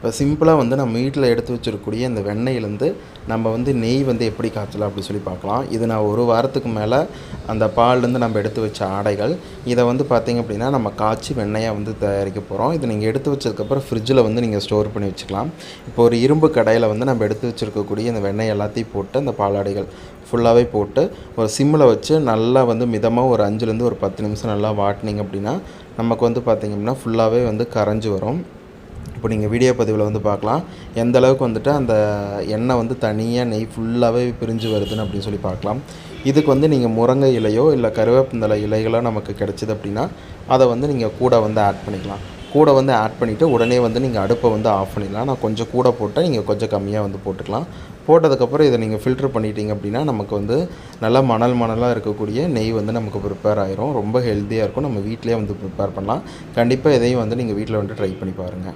இப்போ சிம்பிளாக வந்து நம்ம வீட்டில் எடுத்து வச்சிருக்கக்கூடிய இந்த வெண்ணெயிலேருந்து நம்ம வந்து நெய் வந்து எப்படி காய்ச்சலாம் அப்படி சொல்லி பார்க்கலாம். இது நான் ஒரு வாரத்துக்கு மேலே அந்த பால்லேருந்து நம்ம எடுத்து வச்ச ஆடைகள். இதை வந்து பார்த்திங்க அப்படின்னா நம்ம காய்ச்சி வெண்ணெயாக வந்து தயாரிக்க போகிறோம். இதை நீங்கள் எடுத்து வச்சதுக்கப்புறம் ஃப்ரிட்ஜில் வந்து நீங்கள் ஸ்டோர் பண்ணி வச்சுக்கலாம். இப்போ ஒரு இரும்பு கடாயில் வந்து நம்ம எடுத்து வச்சுருக்கக்கூடிய இந்த வெண்ணெய் எல்லாத்தையும் போட்டு அந்த பாலாடைகள் ஃபுல்லாகவே போட்டு ஒரு சிம்மில் வச்சு நல்லா வந்து மிதமாக ஒரு 5லேருந்து ஒரு 10 நிமிஷம் நல்லா வாட்டினீங்க அப்படின்னா நமக்கு வந்து பார்த்திங்க அப்படின்னா ஃபுல்லாகவே வந்து கரைஞ்சி வரும். இப்போ நீங்கள் வீடியோ பதிவில் வந்து பார்க்கலாம் எந்த அளவுக்கு வந்துட்டு அந்த எண்ணெய் வந்து தனியாக நெய் ஃபுல்லாகவே பிரிஞ்சு வருதுன்னு அப்படின்னு சொல்லி பார்க்கலாம். இதுக்கு வந்து நீங்கள் முருங்கை இலையோ இல்லை கருவேப்பிலை இலைகளோ நமக்கு கிடச்சிது அப்படின்னா அதை வந்து நீங்கள் கூட வந்து ஆட் பண்ணிக்கலாம். கூட வந்து ஆட் பண்ணிவிட்டு உடனே வந்து நீங்கள் அடுப்பை வந்து ஆஃப் பண்ணிடலாம். நான் கொஞ்சம் கூட போட்டால் நீங்கள் கொஞ்சம் கம்மியாக வந்து போட்டுக்கலாம். போட்டதுக்கப்புறம் இதை நீங்கள் ஃபில்ட்ரு பண்ணிட்டீங்க அப்படின்னா நமக்கு வந்து நல்லா மணலாக இருக்கக்கூடிய நெய் வந்து நமக்கு ப்ரிப்பேர் ஆயிரும். ரொம்ப ஹெல்த்தியாக இருக்கும். நம்ம வீட்டிலே வந்து ப்ரிப்பேர் பண்ணலாம். கண்டிப்பாக இதையும் வந்து நீங்கள் வீட்டில் வந்து ட்ரை பண்ணி பாருங்கள்.